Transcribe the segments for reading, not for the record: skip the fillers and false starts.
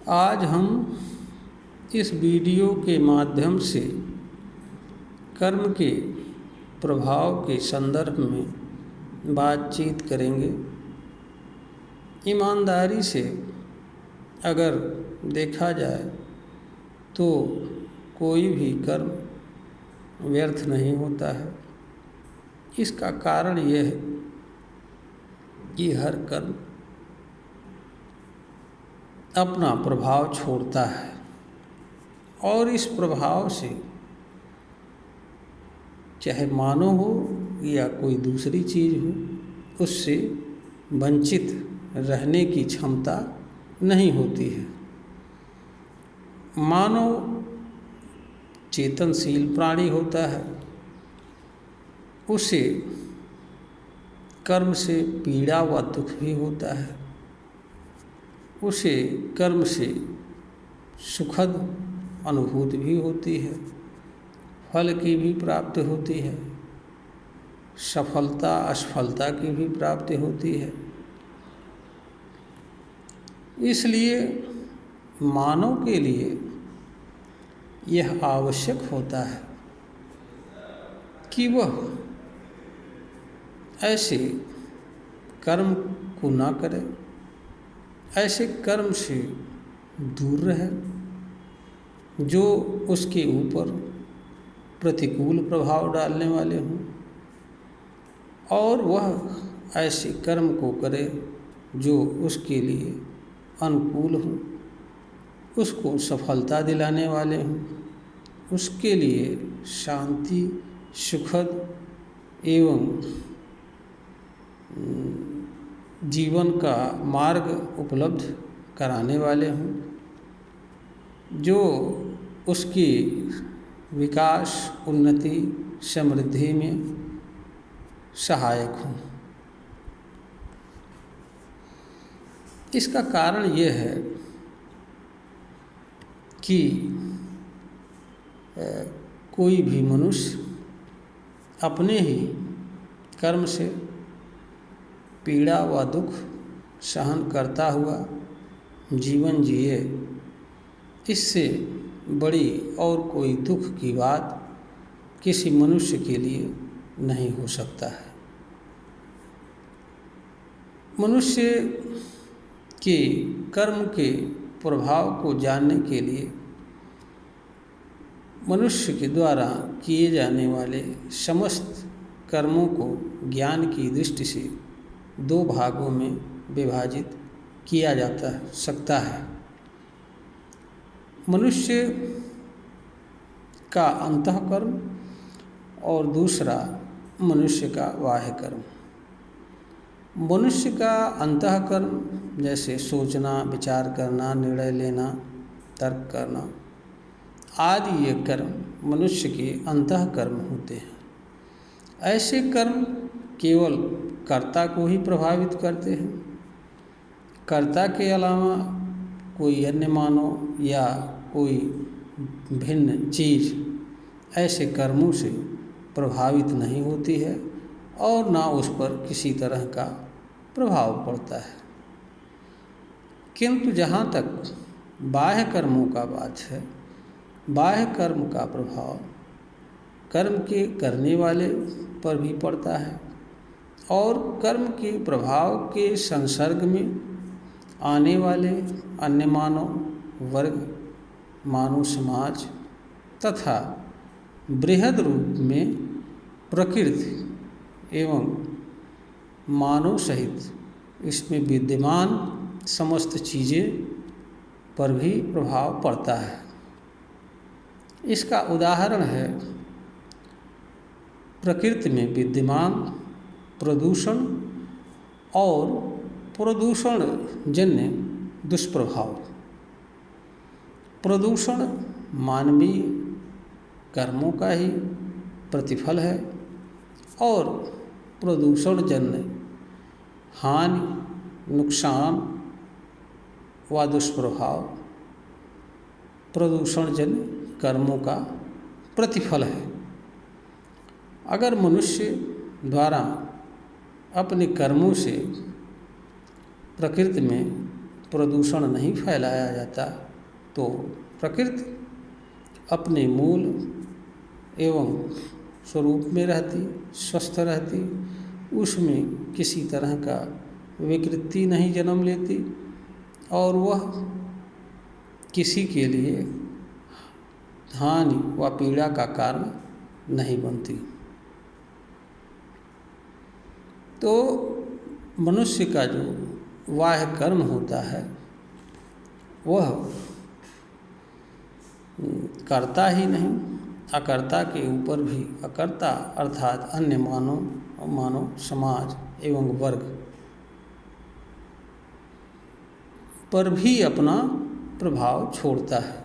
आज हम इस वीडियो के माध्यम से कर्म के प्रभाव के संदर्भ में बातचीत करेंगे। ईमानदारी से अगर देखा जाए तो कोई भी कर्म व्यर्थ नहीं होता है। इसका कारण यह है कि हर कर्म अपना प्रभाव छोड़ता है और इस प्रभाव से चाहे मानव हो या कोई दूसरी चीज़ हो, उससे वंचित रहने की क्षमता नहीं होती है। मानव चेतनशील प्राणी होता है, उसे कर्म से पीड़ा व दुख भी होता है, उसे कर्म से सुखद अनुभूति भी होती है, फल की भी प्राप्ति होती है, सफलता असफलता की भी प्राप्ति होती है। इसलिए मानव के लिए यह आवश्यक होता है कि वह ऐसे कर्म को ना करे, ऐसे कर्म से दूर रहे जो उसके ऊपर प्रतिकूल प्रभाव डालने वाले हों, और वह ऐसे कर्म को करे जो उसके लिए अनुकूल हों, उसको सफलता दिलाने वाले हों, उसके लिए शांति, सुखद एवं जीवन का मार्ग उपलब्ध कराने वाले हों, जो उसकी विकास, उन्नति, समृद्धि में सहायक हों। इसका कारण यह है कि कोई भी मनुष्य अपने ही कर्म से पीड़ा व दुख सहन करता हुआ जीवन जिए, इससे बड़ी और कोई दुख की बात किसी मनुष्य के लिए नहीं हो सकता है। मनुष्य के कर्म के प्रभाव को जानने के लिए मनुष्य के द्वारा किए जाने वाले समस्त कर्मों को ज्ञान की दृष्टि से दो भागों में विभाजित किया जाता सकता है। मनुष्य का अंतःकर्म और दूसरा मनुष्य का बाह्य कर्म। मनुष्य का अंतःकर्म जैसे सोचना, विचार करना, निर्णय लेना, तर्क करना आदि ये कर्म मनुष्य के अंतःकर्म होते हैं। ऐसे कर्म केवल कर्ता को ही प्रभावित करते हैं। कर्ता के अलावा कोई अन्य मानव या कोई भिन्न चीज़ ऐसे कर्मों से प्रभावित नहीं होती है और ना उस पर किसी तरह का प्रभाव पड़ता है। किंतु जहाँ तक बाह्य कर्मों का बात है, बाह्य कर्म का प्रभाव कर्म के करने वाले पर भी पड़ता है और कर्म के प्रभाव के संसर्ग में आने वाले अन्य मानव वर्ग, मानव समाज तथा बृहद रूप में प्रकृति एवं मानव सहित इसमें विद्यमान समस्त चीज़ें पर भी प्रभाव पड़ता है। इसका उदाहरण है प्रकृति में विद्यमान प्रदूषण और प्रदूषण जन्य दुष्प्रभाव। प्रदूषण मानवीय कर्मों का ही प्रतिफल है और प्रदूषण जन्य हानि, नुकसान व दुष्प्रभाव प्रदूषण जन्य कर्मों का प्रतिफल है। अगर मनुष्य द्वारा अपने कर्मों से प्रकृति में प्रदूषण नहीं फैलाया जाता तो प्रकृति अपने मूल एवं स्वरूप में रहती, स्वस्थ रहती, उसमें किसी तरह का विकृति नहीं जन्म लेती और वह किसी के लिए हानि व पीड़ा का कारण नहीं बनती। तो मनुष्य का जो बाह्य कर्म होता है वह कर्ता ही नहीं, अकर्ता के ऊपर भी अकर्ता अर्थात अन्य मानव समाज एवं वर्ग पर भी अपना प्रभाव छोड़ता है।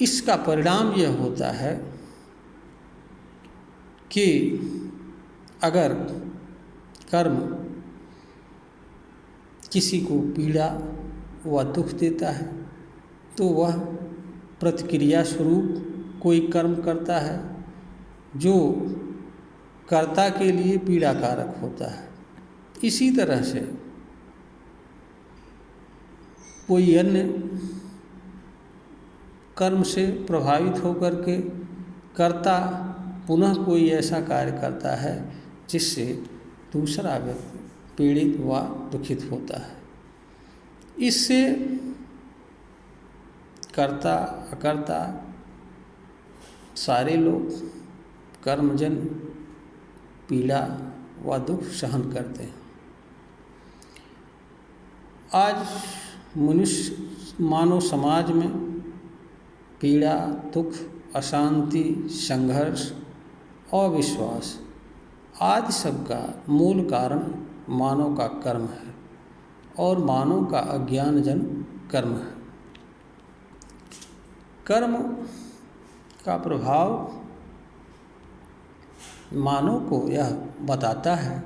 इसका परिणाम यह होता है कि अगर कर्म किसी को पीड़ा व दुख देता है तो वह प्रतिक्रिया स्वरूप कोई कर्म करता है जो कर्ता के लिए पीड़ाकारक होता है। इसी तरह से कोई अन्य कर्म से प्रभावित होकर के कर्ता पुनः कोई ऐसा कार्य करता है जिससे दूसरा व्यक्ति पीड़ित व दुखित होता है। इससे कर्ता अकर्ता सारे लोग कर्मजन पीड़ा व दुख सहन करते हैं। आज मनुष्य मानव समाज में पीड़ा, दुख, अशांति, संघर्ष, अविश्वास आदि सब का मूल कारण मानव का कर्म है और मानव का अज्ञानजन कर्म है। कर्म का प्रभाव मानव को यह बताता है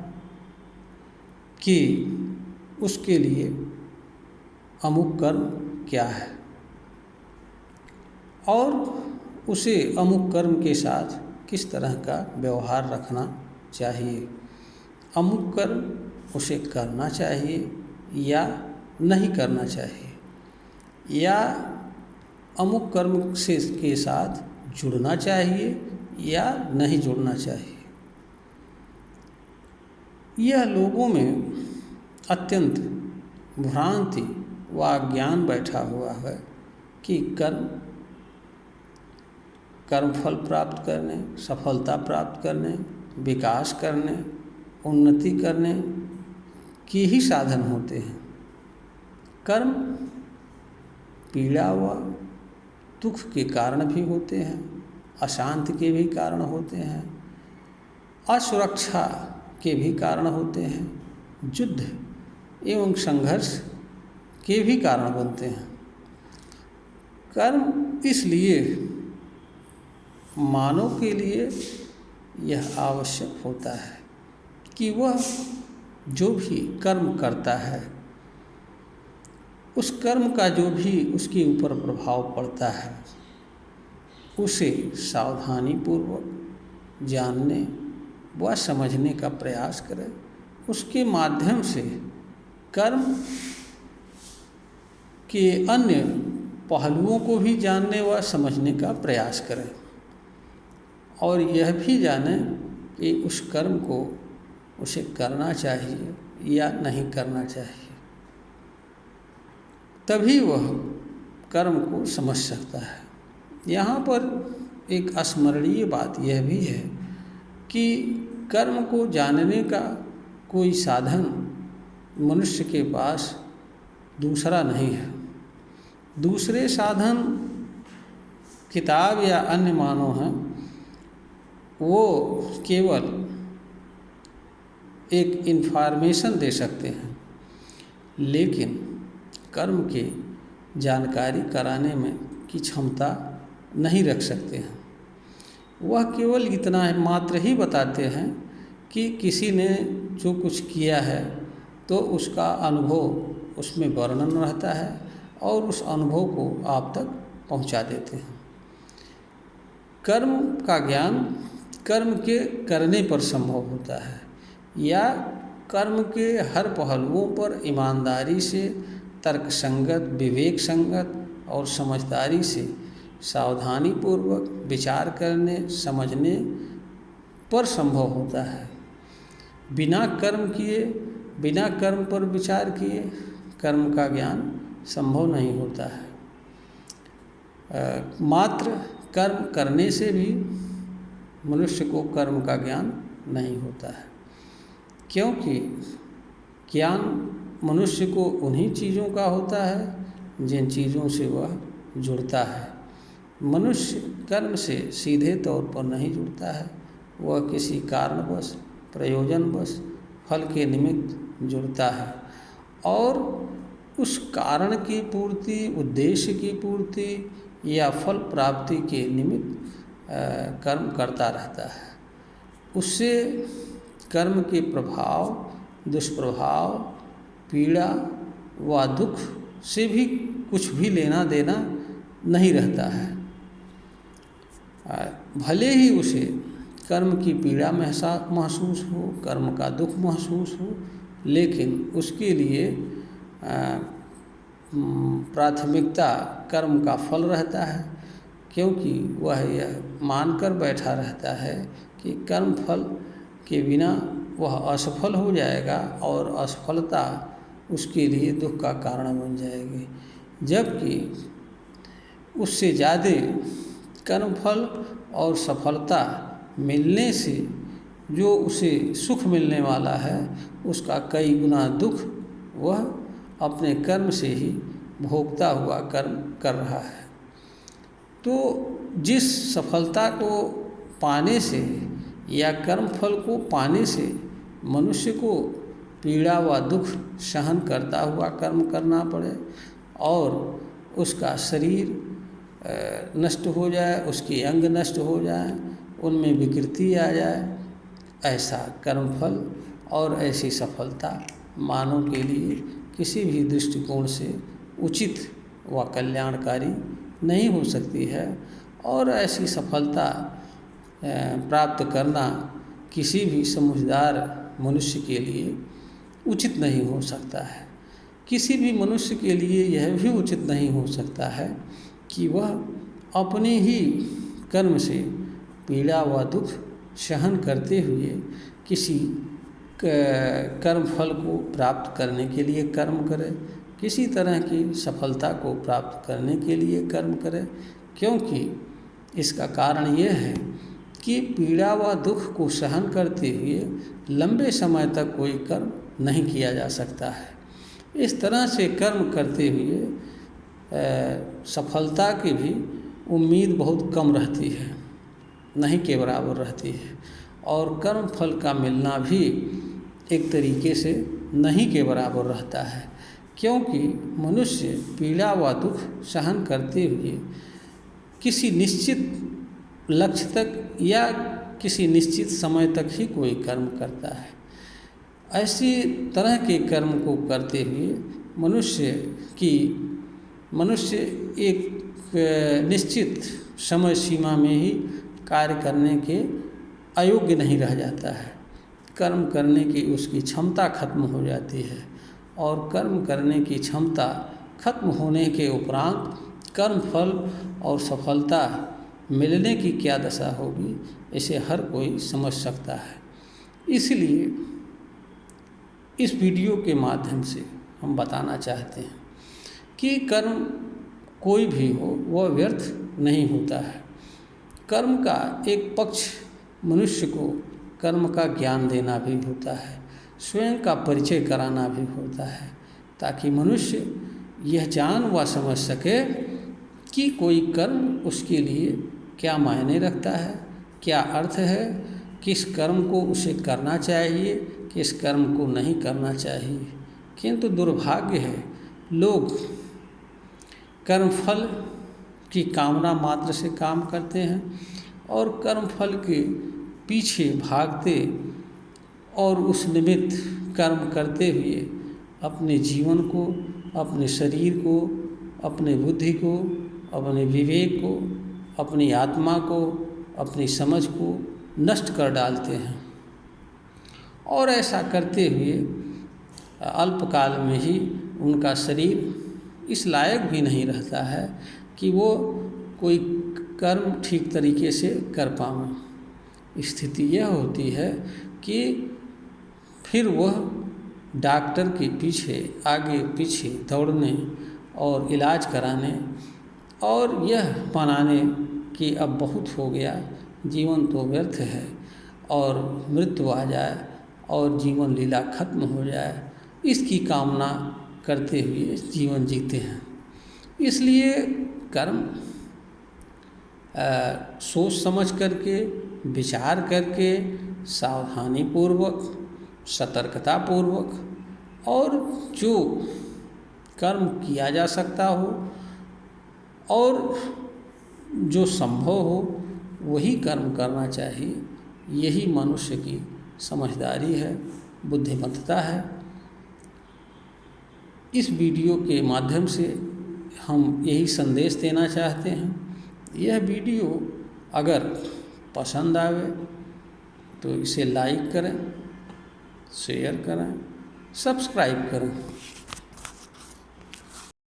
कि उसके लिए अमुक कर्म क्या है और उसे अमुक कर्म के साथ किस तरह का व्यवहार रखना चाहिए। अमुक कर्म उसे करना चाहिए या नहीं करना चाहिए, या अमुक कर्म से के साथ जुड़ना चाहिए या नहीं जुड़ना चाहिए। यह लोगों में अत्यंत भ्रांति व ज्ञान बैठा हुआ है कि कर्मफल प्राप्त करने, सफलता प्राप्त करने, विकास करने, उन्नति करने के ही साधन होते हैं। कर्म पीड़ा व दुख के कारण भी होते हैं, अशांति के भी कारण होते हैं, असुरक्षा के भी कारण होते हैं, युद्ध एवं संघर्ष के भी कारण बनते हैं। कर्म इसलिए मानव के लिए यह आवश्यक होता है कि वह जो भी कर्म करता है उस कर्म का जो भी उसके ऊपर प्रभाव पड़ता है उसे सावधानीपूर्वक जानने व समझने का प्रयास करें। उसके माध्यम से कर्म के अन्य पहलुओं को भी जानने व समझने का प्रयास करें और यह भी जानें कि उस कर्म को उसे करना चाहिए या नहीं करना चाहिए। तभी वह कर्म को समझ सकता है। यहाँ पर एक स्मरणीय बात यह भी है कि कर्म को जानने का कोई साधन मनुष्य के पास दूसरा नहीं है। दूसरे साधन किताब या अन्य मानव हैं, वो केवल एक इन्फॉर्मेशन दे सकते हैं, लेकिन कर्म के जानकारी कराने में की क्षमता नहीं रख सकते हैं। वह केवल इतना मात्र ही बताते हैं कि किसी ने जो कुछ किया है तो उसका अनुभव उसमें वर्णन रहता है और उस अनुभव को आप तक पहुंचा देते हैं। कर्म का ज्ञान कर्म के करने पर संभव होता है या कर्म के हर पहलुओं पर ईमानदारी से, तर्कसंगत, विवेक संगत और समझदारी से सावधानीपूर्वक विचार करने समझने पर संभव होता है। बिना कर्म किए, बिना कर्म पर विचार किए कर्म का ज्ञान संभव नहीं होता है। मात्र कर्म करने से भी मनुष्य को कर्म का ज्ञान नहीं होता है, क्योंकि ज्ञान मनुष्य को उन्हीं चीज़ों का होता है जिन चीज़ों से वह जुड़ता है। मनुष्य कर्म से सीधे तौर पर नहीं जुड़ता है, वह किसी कारणवश, प्रयोजनवश, फल के निमित्त जुड़ता है और उस कारण की पूर्ति, उद्देश्य की पूर्ति या फल प्राप्ति के निमित्त कर्म करता रहता है। उससे कर्म के प्रभाव, दुष्प्रभाव, पीड़ा व दुख से भी कुछ भी लेना देना नहीं रहता है। भले ही उसे कर्म की पीड़ा महसूस हो, कर्म का दुख महसूस हो, लेकिन उसके लिए प्राथमिकता कर्म का फल रहता है, क्योंकि वह यह मानकर बैठा रहता है कि कर्म फल के बिना वह असफल हो जाएगा और असफलता उसके लिए दुख का कारण बन जाएगी। जबकि उससे ज़्यादा कर्मफल और सफलता मिलने से जो उसे सुख मिलने वाला है, उसका कई गुना दुख वह अपने कर्म से ही भोगता हुआ कर्म कर रहा है। तो जिस सफलता को पाने से या कर्मफल को पाने से मनुष्य को पीड़ा व दुख सहन करता हुआ कर्म करना पड़े और उसका शरीर नष्ट हो जाए, उसके अंग नष्ट हो जाए, उनमें विकृति आ जाए, ऐसा कर्मफल और ऐसी सफलता मानव के लिए किसी भी दृष्टिकोण से उचित व कल्याणकारी नहीं हो सकती है। और ऐसी सफलता प्राप्त करना किसी भी समझदार मनुष्य के लिए उचित नहीं हो सकता है। किसी भी मनुष्य के लिए यह भी उचित नहीं हो सकता है कि वह अपने ही कर्म से पीड़ा व दुख सहन करते हुए किसी कर्मफल को प्राप्त करने के लिए कर्म करे, किसी तरह की सफलता को प्राप्त करने के लिए कर्म करे, क्योंकि इसका कारण यह है कि पीड़ा व दुख को सहन करते हुए लंबे समय तक कोई कर्म नहीं किया जा सकता है। इस तरह से कर्म करते हुए सफलता की भी उम्मीद बहुत कम रहती है, नहीं के बराबर रहती है, और कर्म फल का मिलना भी एक तरीके से नहीं के बराबर रहता है, क्योंकि मनुष्य पीड़ा व दुख सहन करते हुए किसी निश्चित लक्ष्य तक या किसी निश्चित समय तक ही कोई कर्म करता है। ऐसी तरह के कर्म को करते हुए मनुष्य एक निश्चित समय सीमा में ही कार्य करने के अयोग्य नहीं रह जाता है। कर्म करने की उसकी क्षमता खत्म हो जाती है, और कर्म करने की क्षमता खत्म होने के उपरांत कर्म फल और सफलता मिलने की क्या दशा होगी, इसे हर कोई समझ सकता है। इसलिए इस वीडियो के माध्यम से हम बताना चाहते हैं कि कर्म कोई भी हो वह व्यर्थ नहीं होता है। कर्म का एक पक्ष मनुष्य को कर्म का ज्ञान देना भी होता है, स्वयं का परिचय कराना भी होता है, ताकि मनुष्य यह जान व समझ सके कि कोई कर्म उसके लिए क्या मायने रखता है, क्या अर्थ है, किस कर्म को उसे करना चाहिए, किस कर्म को नहीं करना चाहिए। किंतु दुर्भाग्य है, लोग कर्मफल की कामना मात्र से काम करते हैं और कर्मफल के पीछे भागते और उस निमित्त कर्म करते हुए अपने जीवन को, अपने शरीर को, अपने बुद्धि को, अपने विवेक को, अपनी आत्मा को, अपनी समझ को नष्ट कर डालते हैं। और ऐसा करते हुए अल्पकाल में ही उनका शरीर इस लायक भी नहीं रहता है कि वो कोई कर्म ठीक तरीके से कर पावें। स्थिति यह होती है कि फिर वह डॉक्टर के पीछे आगे पीछे दौड़ने और इलाज कराने और यह मनाने कि अब बहुत हो गया, जीवन तो व्यर्थ है और मृत्यु आ जाए और जीवन लीला खत्म हो जाए, इसकी कामना करते हुए जीवन जीते हैं। इसलिए कर्म सोच समझ करके, विचार करके, सावधानी पूर्वक, सतर्कता पूर्वक और जो कर्म किया जा सकता हो और जो संभव हो वही कर्म करना चाहिए। यही मनुष्य की समझदारी है, बुद्धिमत्ता है। इस वीडियो के माध्यम से हम यही संदेश देना चाहते हैं। यह वीडियो अगर पसंद आवे तो इसे लाइक करें, शेयर करें, सब्सक्राइब करें।